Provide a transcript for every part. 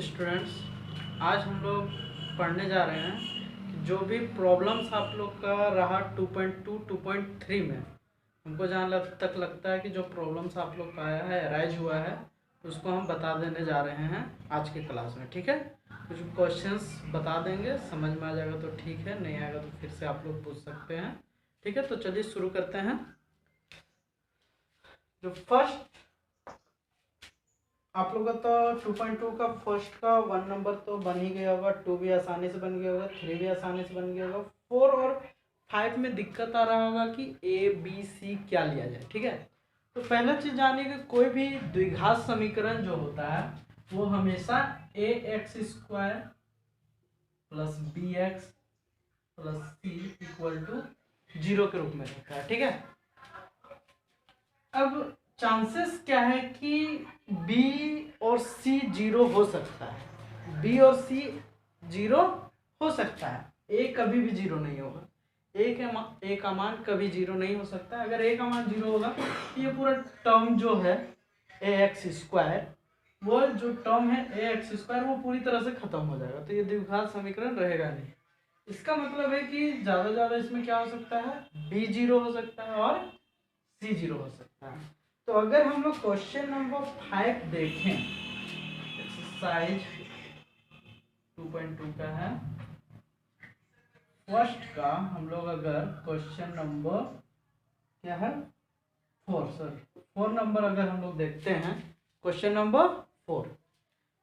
Students, आज हम लोग पढ़ने जा रहे हैं कि जो भी प्रॉब्लम्स आप लोग का रहा 2.2 2.3 में, हमको जहाँ तक लगता है कि जो प्रॉब्लम्स आप लोग का आया है, अराइज हुआ है, उसको हम बता देने जा रहे हैं आज की क्लास में। ठीक है, कुछ क्वेश्चंस बता देंगे, समझ में आ जाएगा तो ठीक है, नहीं आएगा तो फिर से आप लोग पूछ सकते हैं। ठीक है, तो चलिए शुरू करते हैं। जो फर्स्ट आप लोग का तो 2.2 का फर्स्ट का 1 नंबर तो बन ही गया होगा, 2 भी आसानी से बन गया होगा, 3 भी आसानी से बन गया होगा, 4 और 5 में दिक्कत आ रहा होगा कि ए बी सी क्या लिया जाए। ठीक है, तो पहला चीज जानिए कि कोई भी द्विघात समीकरण जो होता है वो हमेशा a x square plus b x plus c equal to 0 के रूप में रहता है। ठीक है, अब चांसेस क्या है कि बी और सी 0 हो सकता है, बी और सी 0 हो सकता है, ए कभी भी 0 नहीं होगा, ए का मान कभी 0 नहीं हो सकता। अगर ए का मान 0 होगा तो ये पूरा टर्म जो है ए एक्स स्क्वायर, वो जो टर्म है ए एक्स स्क्वायर, वो पूरी तरह से खत्म हो जाएगा, तो ये द्विघात समीकरण रहेगा नहीं। इसका मतलब है कि ज़्यादा इसमें क्या हो सकता है, बी 0 हो सकता है और सी 0 हो सकता है। तो अगर हम लोग क्वेश्चन नंबर 5 देखें, एक्सरसाइज 2.2 का है, फर्स्ट का हम लोग अगर क्वेश्चन नंबर क्या है 4 नंबर अगर हम लोग देखते हैं, क्वेश्चन नंबर 4,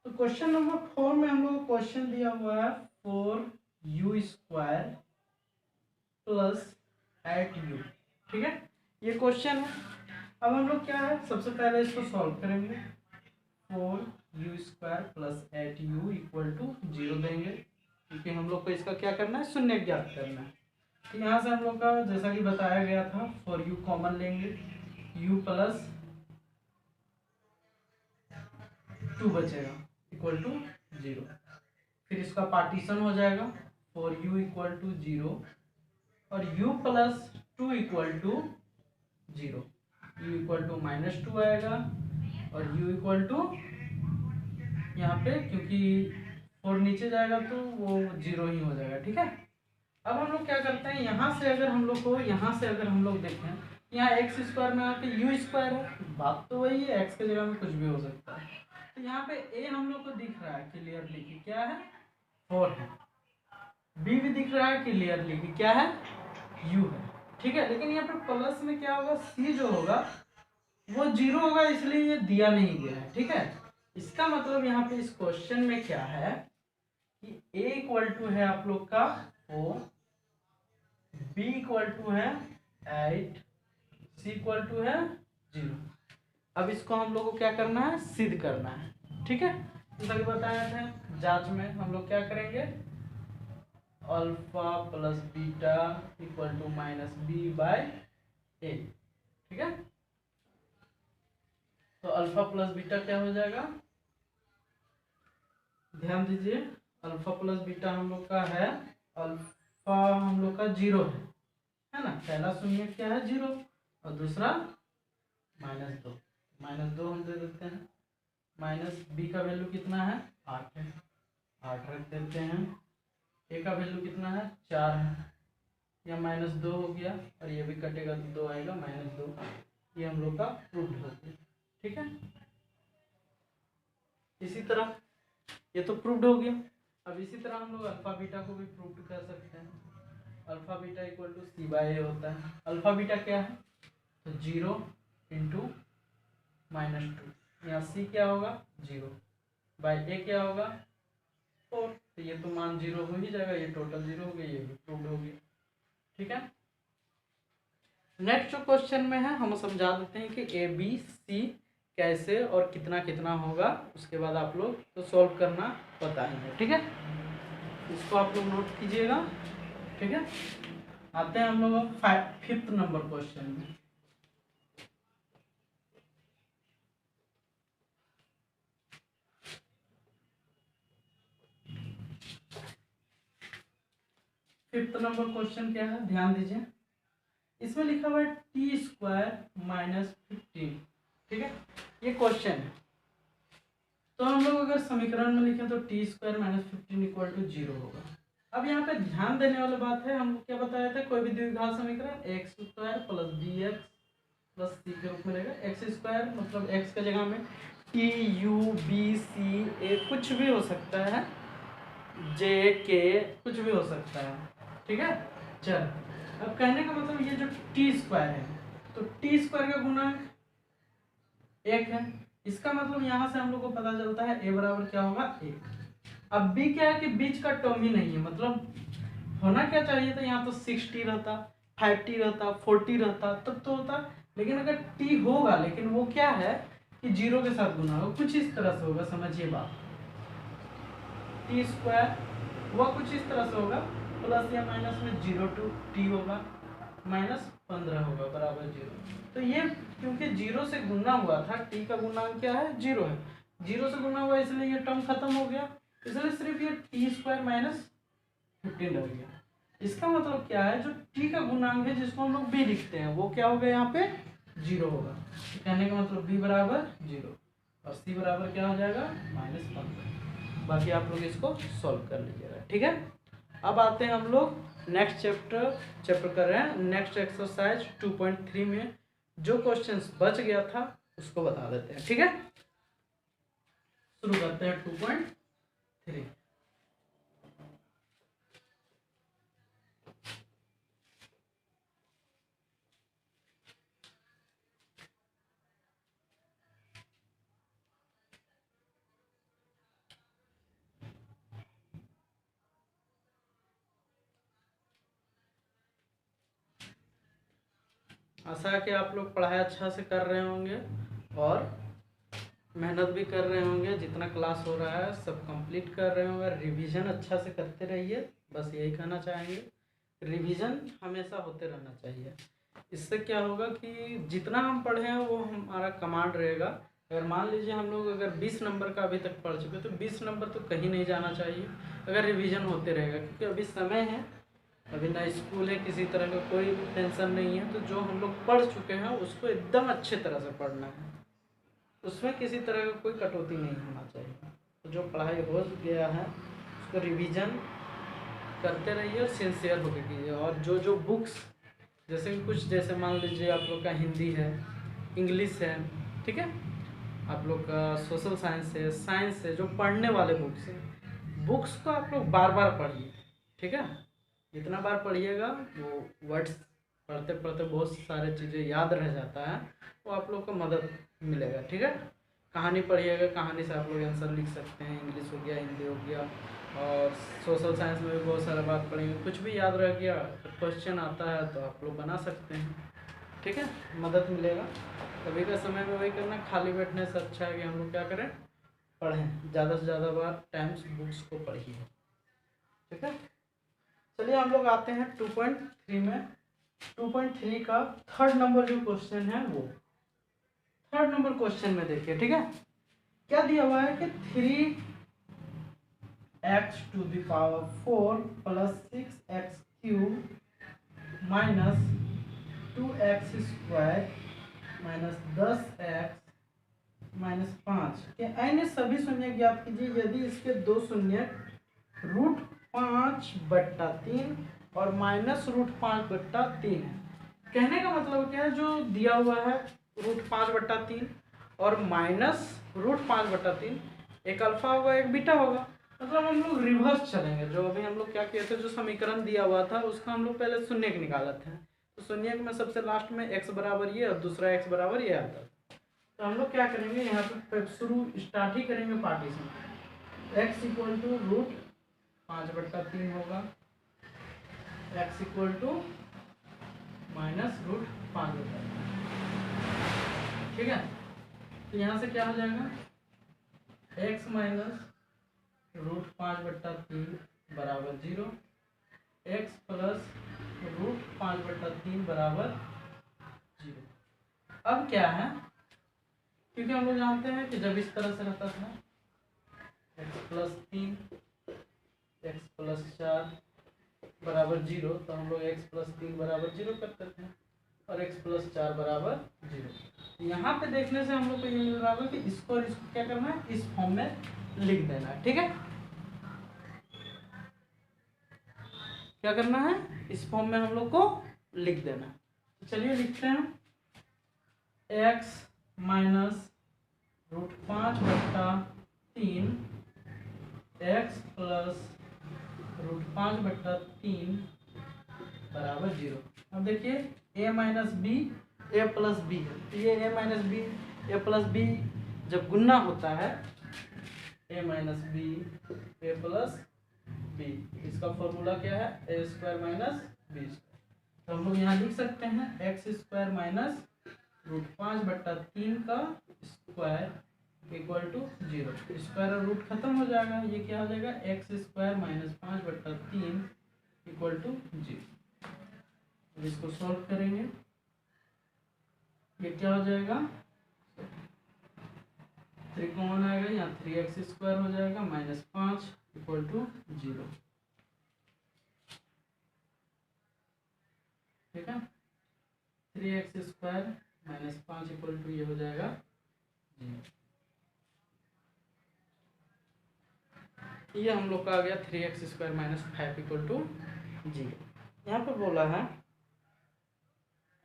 तो क्वेश्चन नंबर 4 में हम लोग क्वेश्चन दिया हुआ है 4u² प्लस 8u। ठीक है, ये क्वेश्चन है। अब हम लोग क्या है, सबसे पहले इसको सॉल्व करेंगे। 4u² plus 8u equal to 0 देंगे, क्योंकि हम लोग को इसका क्या करना है, शून्य ज्ञात करना है। तो यहाँ से हम लोग का जैसा कि बताया गया था 4u कॉमन लेंगे, u प्लस 2 बचेगा इक्वल टू 0। फिर इसका पार्टीशन हो जाएगा 4u इक्वल टू 0 और u plus 2 equal to 0, u equal to -2 आएगा और u इक्वल टू यहाँ पे, क्योंकि 4 नीचे जाएगा तो वो 0 ही हो जाएगा। ठीक है, अब हम लोग क्या करते हैं, यहाँ से अगर हम लोग को, यहाँ से अगर हम लोग देखें, यहाँ एक्स स्क्वायर में आके यू स्क्वायर है, बात तो वही है, एक्स के जगह में कुछ भी हो सकता है। तो यहाँ पे ए हम लोग को दिख रहा है क्लियरली कि क्या है, 4 है, बी भी दिख रहा है क्लियरली कि क्या है, यू है। ठीक है, लेकिन यहाँ पे प्लस में क्या होगा, सी जो होगा वो 0 होगा, इसलिए ये दिया नहीं गया है। ठीक है, इसका मतलब यहाँ पे इस क्वेश्चन में क्या है कि a इक्वल टू है आप लोग का 4, b इक्वल टू है 8, c इक्वल टू है 0। अब इसको हम लोग को क्या करना है, सिद्ध करना है। ठीक है, जैसा कि बताया था जांच में हम लोग क्या करेंगे, alpha plus beta equal to -b/a। ठीक है, तो अल्फा प्लस बीटा क्या हो जाएगा, ध्यान दीजिए, अल्फा प्लस बीटा हम लोग का है, अल्फा हम लोग का 0 है ना, पहला शून्य क्या है 0 और दूसरा -2, -2 हम दे देते हैं, माइनस बी का वैल्यू कितना है 8 है, 8 रख देते हैं, ए का वैल्यू कितना है 4 है, यह -2 हो गया और ये भी कटेगा तो 2 आएगा -2, ये हम लोग का प्रूफ हो गया। ठीक है, इसी तरह ये तो प्रूव्ड हो गया। अब इसी तरह हम लोग अल्फा बीटा को भी प्रूव कर सकते हैं, alpha beta equal to c/a होता है। अल्फा बीटा क्या है, तो 0 इंटू -2, यहाँ c क्या होगा 0 बाई a क्या होगा 4, तो ये तो मान 0 हो ही जाएगा, ये टोटल 0 हो गया, ये भी प्रूव्ड हो गया। ठीक है, नेक्स्ट जो क्वेश्चन में है हम समझा देते हैं कि ए बी सी कैसे और कितना कितना होगा, उसके बाद आप लोग तो सॉल्व करना बताएंगे। ठीक है, इसको आप लोग नोट कीजिएगा। ठीक है, आते हैं हम लोग 5th नंबर क्वेश्चन में। 5th नंबर क्वेश्चन क्या है, ध्यान दीजिए। इसमें लिखा हुआ है टी स्क्वायर माइनस 15, ठीक है, ये क्वेश्चन है। तो हम लोग अगर समीकरण में लिखें तो t square minus 15 equal to 0 होगा। अब यहाँ पे ध्यान देने वाली बात है, हम क्या बताया था, कोई भी द्विघात समीकरण x square plus b x plus c के रूप में रहेगा। एक्स स्क्वायर मतलब एक्स के जगह में टी यू बी सी ए कुछ भी हो सकता है, जे के कुछ भी हो सकता है, ठीक है। चल, अब कहने का मतलब ये जो टी स्क्वायर है, तो टी स्क्वायर का गुणांक 1 है। इसका मतलब यहाँ से हम लोग को पता चलता है ए बराबर क्या होगा, 1। अब बी क्या है कि बीच का टर्म ही नहीं है, मतलब होना क्या चाहिए था, यहाँ तो 60 रहता, 5t रहता, 40 रहता, तब तो होता। लेकिन अगर t होगा, लेकिन वो क्या है कि 0 के साथ गुना होगा, कुछ इस तरह से होगा, समझिए बात। टी स्क्वायर वह कुछ इस तरह से होगा, प्लस या माइनस में 0 टू टी होगा, माइनस 15 होगा बराबर 0। तो ये क्योंकि 0 से गुना हुआ था, टी का गुणांक क्या है, 0 है, 0 से गुना हुआ, इसलिए ये टर्म खत्म हो गया, इसलिए सिर्फ ये टी स्क्वायर माइनस 15 रह गया। इसका मतलब क्या है, जो टी का गुणांक है जिसको हम लोग बी लिखते हैं, वो क्या होगा, यहाँ पे 0 होगा। तो कहने का मतलब बी बराबर 0 और सी बराबर क्या हो जाएगा, माइनस 15। बाकी आप लोग इसको सॉल्व कर लीजिएगा, ठीक है। अब आते हैं हम लोग नेक्स्ट चैप्टर कर रहे हैं, नेक्स्ट एक्सरसाइज 2.3 में जो क्वेश्चंस बच गया था उसको बता देते हैं, ठीक है। शुरू करते हैं 2.3। आशा है कि आप लोग पढ़ाई अच्छा से कर रहे होंगे और मेहनत भी कर रहे होंगे, जितना क्लास हो रहा है सब कंप्लीट कर रहे होंगे, रिवीजन अच्छा से करते रहिए, बस यही कहना चाहेंगे। रिवीजन हमेशा होते रहना चाहिए, इससे क्या होगा कि जितना हम पढ़े हैं वो हमारा कमांड रहेगा। अगर मान लीजिए हम लोग अगर 20 नंबर का अभी तक पढ़ चुके, तो 20 नंबर तो कहीं नहीं जाना चाहिए अगर रिवीजन होते रहेगा, क्योंकि अभी समय है, अभी ना स्कूल है, किसी तरह का कोई टेंशन नहीं है। तो जो हम लोग पढ़ चुके हैं उसको एकदम अच्छे तरह से पढ़ना है, उसमें किसी तरह का कोई कटौती नहीं होना चाहिए। तो जो पढ़ाई हो गया है उसको रिवीजन करते रहिए और सिंसियर होकर कीजिए। और जो जो बुक्स, जैसे कि कुछ, जैसे मान लीजिए आप लोग का हिंदी है, इंग्लिश है, ठीक है, आप लोग का सोशल साइंस है, जो पढ़ने वाले बुक्स हैं, बुक्स को आप लोग बार बार पढ़िए, ठीक है। जितना बार पढ़िएगा वो वर्ड्स पढ़ते पढ़ते बहुत सारे चीज़ें याद रह जाता है, वो आप लोग को मदद मिलेगा, ठीक है। कहानी पढ़िएगा, कहानी से आप लोग आंसर लिख सकते हैं, इंग्लिश हो गया, हिंदी हो गया, और सोशल साइंस में भी बहुत सारा बात पढ़ेंगे, कुछ भी याद रह गया, क्वेश्चन आता है तो आप लोग बना सकते हैं, ठीक है, मदद मिलेगा। अभी का समय में वही करना, खाली बैठने से अच्छा है कि हम लोग क्या करें, पढ़ें, ज़्यादा से ज़्यादा बार टाइम्स बुक्स को पढ़िए, ठीक है। चलिए हम लोग आते हैं 2.3 में। 2.3 का थर्ड नंबर जो क्वेश्चन है, वो थर्ड नंबर क्वेश्चन में देखिए, ठीक है। क्या दिया हुआ है कि 3x to the power 4 plus 6x³ minus 2x square minus 10x minus 5 के अन्य सभी शून्य ज्ञात कीजिए यदि इसके दो शून्य √5/3 और माइनस √5/3 है। कहने का मतलब क्या है, जो दिया हुआ है √5/3 और माइनस √5/3, एक अल्फा होगा एक बीटा होगा, मतलब हम लोग रिवर्स चलेंगे। जो अभी हम लोग क्या किए थे, जो समीकरण दिया हुआ था उसका हम लोग पहले शून्य निकाला था, तो शून्य में सबसे लास्ट में x बराबर ये और दूसरा x बराबर ये आता है। तो हम लोग क्या करेंगे, यहाँ पे शुरू स्टार्ट ही करेंगे पार्टीशन, x इक्वल टू √5/3 होगा, x इक्वल टू माइनस √5/3, ठीक है। तो यहाँ से क्या हो जाएगा, x माइनस √5/3 बराबर 0, x प्लस √5/3 बराबर 0। अब क्या है, क्योंकि हम लोग जानते हैं कि जब इस तरह से रहता था x+3 x+4 बराबर 0, तो हम लोग x प्लस 3 बराबर 0 करते थे और x प्लस 4 बराबर 0। यहाँ पे देखने से हम लोग को ये मिल रहा होगा कि इसको और इसको क्या करना है, इस फॉर्म में लिख देना है। ठीक है, क्या करना है, इस फॉर्म में हम लोग को लिख देना है। तो चलिए लिखते हैं, x माइनस √5/3 x प्लस √5/3 बराबर 0। अब देखिए a minus b a plus b है, तो ये a minus b a plus b जब गुना होता है a minus b a plus b, इसका फॉर्मूला क्या है, a square minus b square. तो हम लोग यहाँ लिख सकते हैं एक्स स्क्वायर माइनस √5/3 का स्क्वायर इक्वल टू 0। स्क्वायर और रूट खत्म हो जाएगा, ये क्या हो जाएगा, x square minus 5/3 equal to 0। इसको सॉल्व करेंगे, ये क्या हो जाएगा, 3 कॉमन आएगा, यहाँ 3x स्क्वायर हो जाएगा माइनस 5 इक्वल टू 0। ठीक है, 3x square minus 5 equal to ये हो जाएगा 0। ये हम लोग का आ गया 3x square minus 5 equal to 0। यहाँ पर बोला है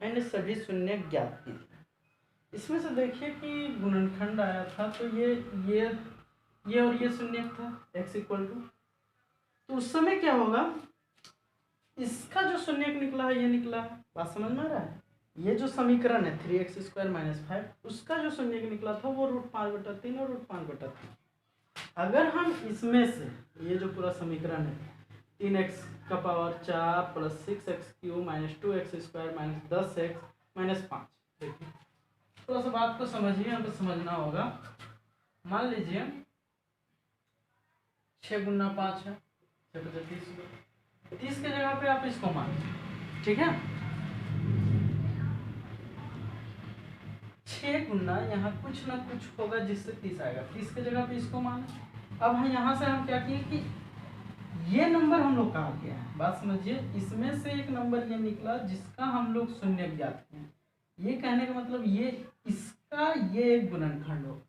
मैंने सभी शून्य ज्ञात कीजिए। इसमें से देखिए कि गुणनखंड आया था, तो ये और ये शून्य था x इक्वल टू, तो उस समय क्या होगा, इसका जो शून्य निकला है ये निकला है, बात समझ में आ रहा है। ये जो समीकरण है 3x स्क्वायर माइनस 5, उसका जो शून्य निकला था वो √5/3 और √5/3। अगर हम इसमें से ये जो पूरा समीकरण है 3x का power 4 plus 6x³ minus 2x square minus 10x minus 5, देखिए थोड़ा सा बात को समझिए, यहाँ पे समझना होगा। मान लीजिए 6 गुना 5 है, 30 के जगह पे आप इसको मान, ठीक है, 6 गुना यहाँ कुछ ना कुछ होगा जिससे 30 आएगा, 30 के जगह पे इसको मान। अब हम यहाँ से हम क्या किए कि ये नंबर हम लोग कहा गया है, बात समझिए, इसमें से एक नंबर ये निकला जिसका हम लोग शून्य ज्ञात किए। ये कहने का मतलब ये इसका ये एक गुणनखंड हो,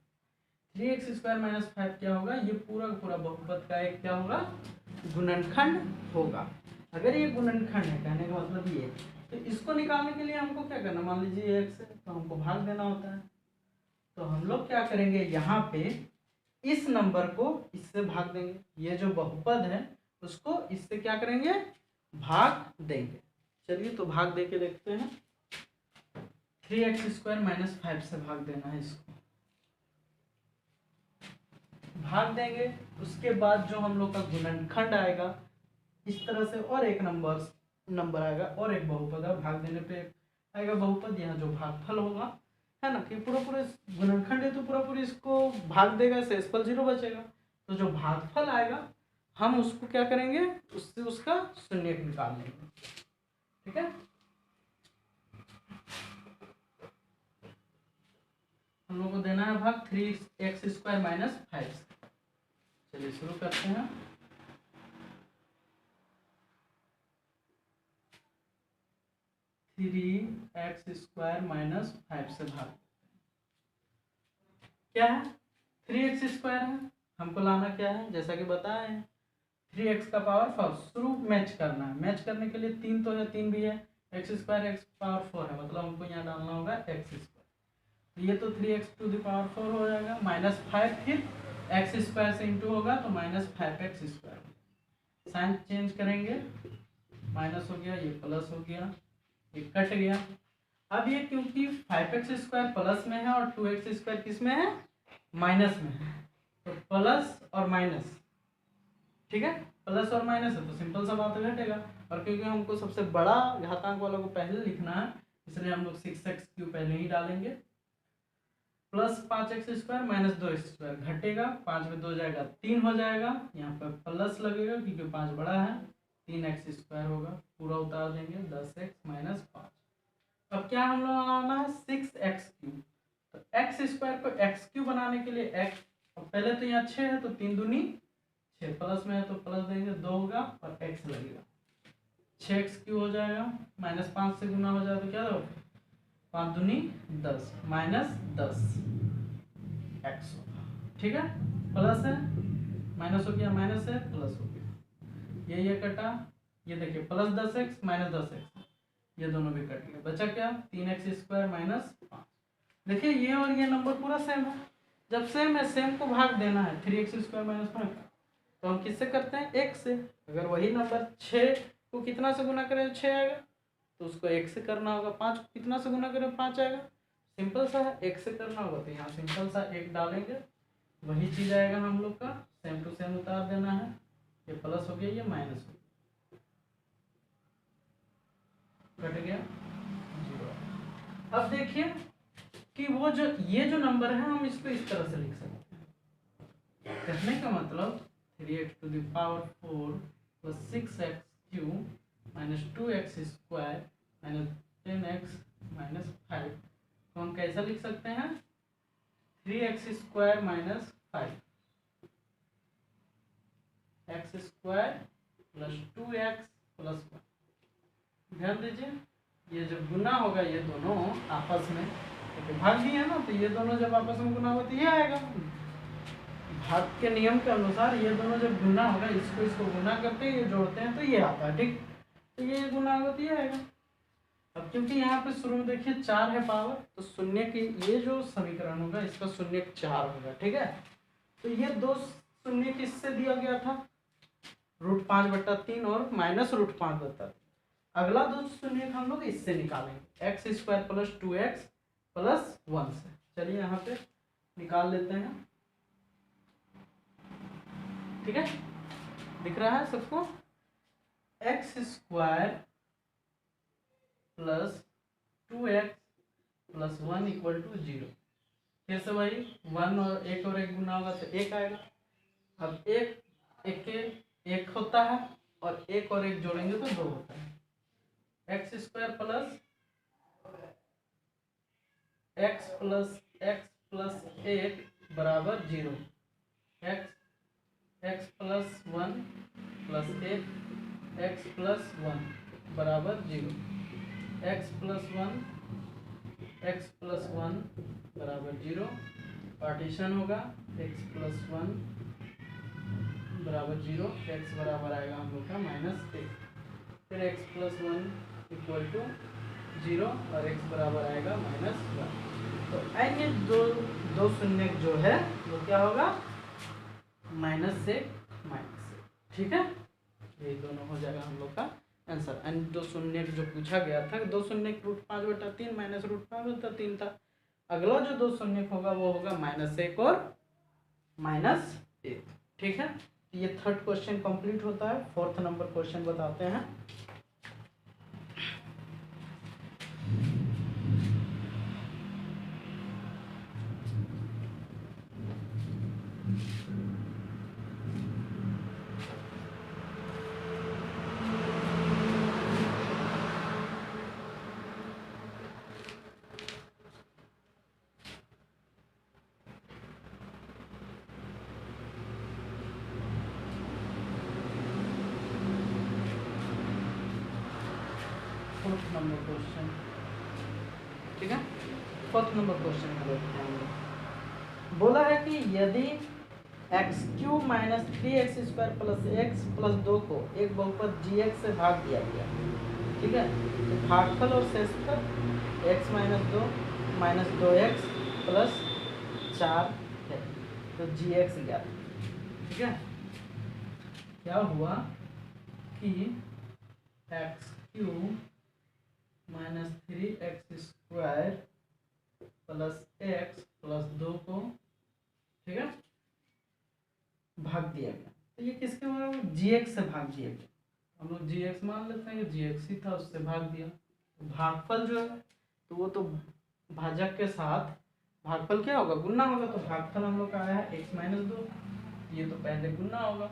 3x स्क्वायर माइनस 5 क्या होगा, ये पूरा पूरा बहुपद का एक क्या होगा, गुणनखंड होगा। अगर ये गुणनखंड है, कहने का मतलब ये, तो इसको निकालने के लिए हमको क्या करना, मान लीजिए x है तो हमको भाग देना होता है। तो हम लोग क्या करेंगे, यहाँ पे इस नंबर को इससे भाग देंगे, ये जो बहुपद है उसको इससे क्या करेंगे, भाग देंगे। चलिए तो भाग दे के देखते हैं, 3x स्क्वायर माइनस 5 से भाग देना है, इसको भाग देंगे। उसके बाद जो हम लोग का गुणनखंड आएगा इस तरह से, और एक नंबर आएगा और एक बहुपद है, भाग देने पे आएगा बहुपद, यहाँ जो भागफल होगा है ना, कि पूरा गुणनखंड है तो पूरा इसको भाग देगा, शेषफल 0 बचेगा। तो जो भागफल आएगा हम उसको क्या करेंगे, उससे उसका शून्य निकाल लेंगे। ठीक है, हम लोग को देना है भाग 3x स्क्वायर माइनस 5। चलिए शुरू करते हैं। x स्क्वायर माइनस 5 से भाग, क्या है 3x स्क्वायर है, हमको लाना क्या है, जैसा कि बताया है 3x का पावर 4, शुरू मैच करना है, मैच करने के लिए 3 तो है, 3 भी है, x स्क्वायर x पावर 4 है, मतलब हमको यहाँ डालना होगा x स्क्वायर। तो ये तो 3x टू द पावर 4 हो जाएगा, माइनस 5 फिर x स्क्वायर से इंटू होगा तो minus 5x square, sign change करेंगे, माइनस हो गया, ये प्लस हो गया, ये कट गया। अब ये क्योंकि 5x स्क्वायर प्लस में है और 2x स्क्वायर किस में है, माइनस में है, तो प्लस और माइनस, ठीक है, प्लस और माइनस है तो सिंपल सा बात घटेगा। और क्योंकि हमको सबसे बड़ा घातांक वाला को पहले लिखना है, इसलिए हम लोग 6x³ पहले ही डालेंगे, plus 5x square minus 2x square घटेगा, 5 में 2 जाएगा 3 हो जाएगा, यहाँ पर प्लस लगेगा क्योंकि 5 बड़ा है, 3x स्क्वायर होगा, पूरा उतार देंगे 10x माइनस 5। अब क्या हम लोग बनाना है 6x³, तो x स्क्वायर को x³ बनाने के लिए x, पहले तो यहाँ 6 है तो 3 दूनी 6, प्लस में है तो प्लस देंगे 2 होगा और x लगेगा, 6x³ हो जाएगा, -5 से गुना हो जाए तो क्या होगा, 5 दूनी 10 -10 x होगा। ठीक है, प्लस है माइनस हो गया, माइनस है प्लस हो गया, ये कटा, ये देखिए +10x -10x, ये दोनों भी कट गए, बचा क्या 3x² -5। देखिए ये और ये नंबर पूरा सेम है, जब सेम है सेम को भाग देना है, 3x² -5 तो हम किससे करते हैं, 1 से। अगर वही नंबर 6 को कितना से गुना करें 6 आएगा, तो उसको 1 से करना होगा। 5 को कितना से गुना करें 5 आएगा, सिंपल सा है, 1 से करना होगा, तो यहाँ सिंपल सा 1 डालेंगे, वही चीज़ आएगा हम लोग का, सेम टू सेम उतार देना है, ये प्लस हो गया ये माइनस हो गया, कट गया 0। अब देखिए कि वो जो ये जो नंबर है हम इसको इस तरह से लिख सकते हैं, कहने का मतलब 3x⁴ + 6x³ - 2x² - 10x - 5 को हम कैसा लिख सकते हैं, 3x² - 5 x² + 2x + 1। ध्यान दीजिए ये जब गुना होगा ये दोनों आपस में, तो भाग दिया ना, तो ये दोनों जब आपस में गुना होगा तो ये आएगा, भाग के नियम के अनुसार ये दोनों जब गुना होगा, इसको गुना करते हैं, ये जोड़ते हैं तो ये आता है, ठीक, तो ये गुना होगा तो ये आएगा। अब क्योंकि यहाँ पे शुरू में देखिए 4 है पावर, तो शून्य की ये जो समीकरण होगा इसका शून्य 4 होगा, ठीक है। तो ये 2 शून्य किससे दिया गया था, √5/3 और -√5/3। अगला 2 शून्य हम लोग इससे निकालेंगे, x² + 2x + 1 से। चलिए यहाँ पे निकाल लेते हैं, ठीक है, दिख रहा है सबको, x² + 2x + 1 = 0। फिर से वही 1 और 1 और 1 गुना होगा तो 1 आएगा। अब 1 होता है और 1 और 1 जोड़ेंगे तो 2 होता है, x² + x + x + 1 = 0, x + 1 + 1 x + 1 = 0, x + 1 = 0, partition होगा x + 1 = 0, x बराबर आएगा हम लोग का -1, फिर x + 1 = 0 और x बराबर आएगा -1। तो अन्य दो शून्य जो है वो क्या होगा, -1 -1, ठीक है, ये दोनों हो जाएगा हम लोग का आंसर। अन्य 2 शून्य जो पूछा गया था, 2 शून्य √5/3 -√5/3 था, अगला जो 2 शून्य होगा वो होगा -1 और -1, ठीक है। ये 3rd क्वेश्चन कंप्लीट होता है। 4th नंबर क्वेश्चन बताते हैं। नंबर क्वेश्चन, ठीक है, 4th नंबर क्वेश्चन में देखते हैं। बोला है कि यदि x³ - 3x² + x + 2 को एक बहुपद gx से भाग दिया गया, ठीक है, तो भागफल और शेषफल x - 2 - 2x + 4 है, तो gx ज्ञात, ठीक है। क्या हुआ कि x³ - 3x² + x + 2 को, ठीक है, भाग दिया गया, तो ये किसके बराबर, gx से भाग दिया गया, हम लोग gx मान लेते हैं कि gx ही था, उससे भाग दिया। तो भागफल जो है तो वो तो भाजक के साथ भागफल क्या होगा, गुना होगा, तो भागफल हम लोग का आया है x - 2, ये तो पहले गुना होगा।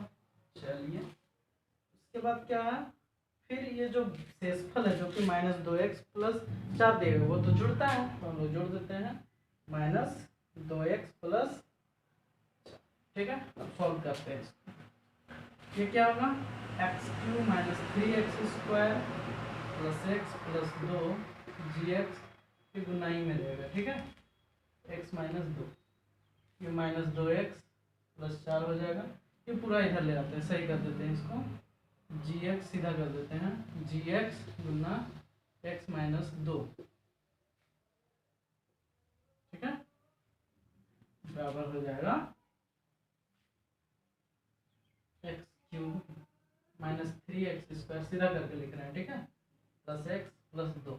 चलिए उसके बाद क्या है, फिर ये जो शेषफल है जो कि -2x + 4 देगा वो तो जुड़ता है, तो हम लोग जोड़ देते हैं -2x + 4, ठीक है। अब सॉल्व करते हैं इसको, ये क्या होगा x Q minus 3x² plus x plus 2 GX की गुनाई में रहेगा, ठीक है। x माइनस 2, ये माइनस 2x प्लस 4 हो जाएगा। ये पूरा इधर ले आते हैं, सही कर देते हैं इसको, GX सीधा कर देते हैं, GX गुना x माइनस 2, ठीक है, बराबर हो जाएगा एक्स क्यूब माइनस 3x² सीधा करके लिख रहे हैं, ठीक है, प्लस एक्स प्लस 2।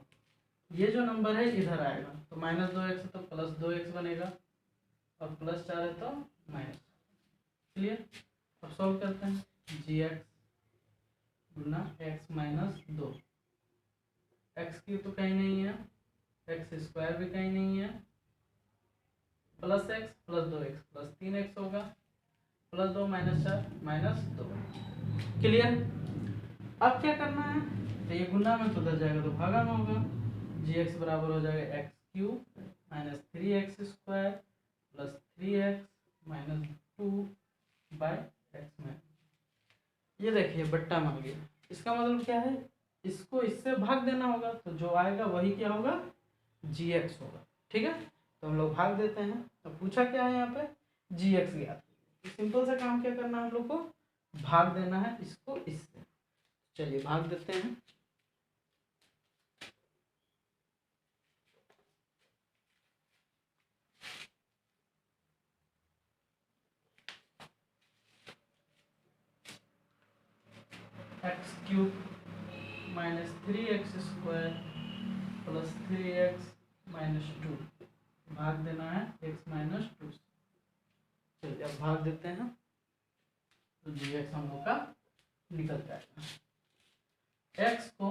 ये जो नंबर है इधर आएगा तो माइनस 2x है तो प्लस 2x बनेगा, और प्लस 4 है तो माइनस। क्लियर। अब सॉल्व करते हैं, GX गुना x माइनस 2, एक्स क्यूब तो कहीं नहीं है, x² भी कहीं नहीं है, plus x plus 2x plus 3x होगा, प्लस 2 माइनस 4 माइनस 2। क्लियर। अब क्या करना है, तो ये गुना में तो उधर जाएगा तो भागा में होगा, GX बराबर हो जाएगा x cube minus 3x² plus 3x minus 2 by x में। ये देखिए बट्टा मार गया, इसका मतलब क्या है, इसको इससे भाग देना होगा, तो जो आएगा वही क्या होगा, GX होगा, ठीक है। तो हम लोग भाग देते हैं। तो पूछा क्या है यहाँ पे, GX ज्ञात। सिंपल सा काम क्या करना है, हम लोग को भाग देना है इसको इससे। चलिए भाग देते हैं। X cube minus 3x² plus 3x minus 2, भाग देना है x माइनस 2। चलिए अब भाग देते हैं, तो GX हम लोग का निकल जाएगा। x को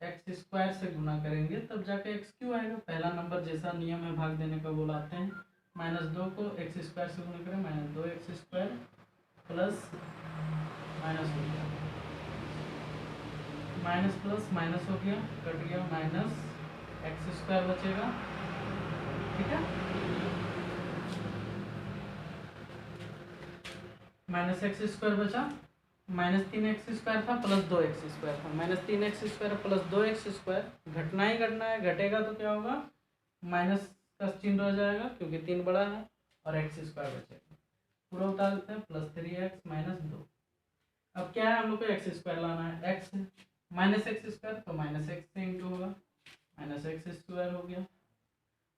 x² से गुना करेंगे तब जाके x क्यू आएगा। पहला नंबर जैसा नियम है भाग देने का वो लाते हैं, -2 को x² से गुना करें, -2x² प्लस माइनस हो गया, माइनस प्लस माइनस हो गया, कट गया, -x² बचेगा, ठीक है, -x² बचा, -3x² था प्लस 2x² था, -3x² प्लस 2x² घटना ही घटना है, घटेगा तो क्या होगा, माइनस का चिन्ह रह जाएगा क्योंकि 3 बड़ा है, और x² बचेगा, पूरा उतार देते हैं, प्लस 3x माइनस 2। अब क्या है, हम लोग को x² लाना है, x माइनस x² तो माइनस x से इंटू होगा, -x² हो गया,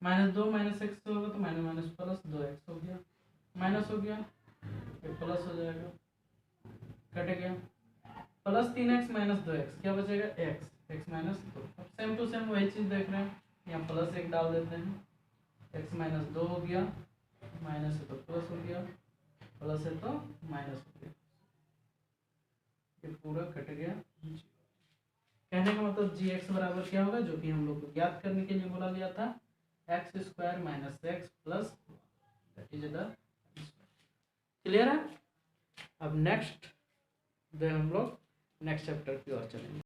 -2 माइनस x से होगा तो माइनस माइनस प्लस 2x हो गया, माइनस हो गया, ये प्लस हो जाएगा, कट गया, प्लस 3x माइनस 2x क्या बचेगा, x माइनस 2। अब सेम टू सेम वही चीज़ देख रहे हैं, यहाँ प्लस 1 डाल देते हैं, x माइनस 2 हो गया, माइनस है तो प्लस हो गया, प्लस है तो माइनस हो गया, ये पूरा कट गया। कहने का मतलब GX बराबर क्या होगा, जो कि हम लोग को ज्ञात करने के लिए बोला गया था, x² minus x plus, that is the. Clear है। अब नेक्स्ट हम लोग नेक्स्ट चैप्टर की ओर चलेंगे।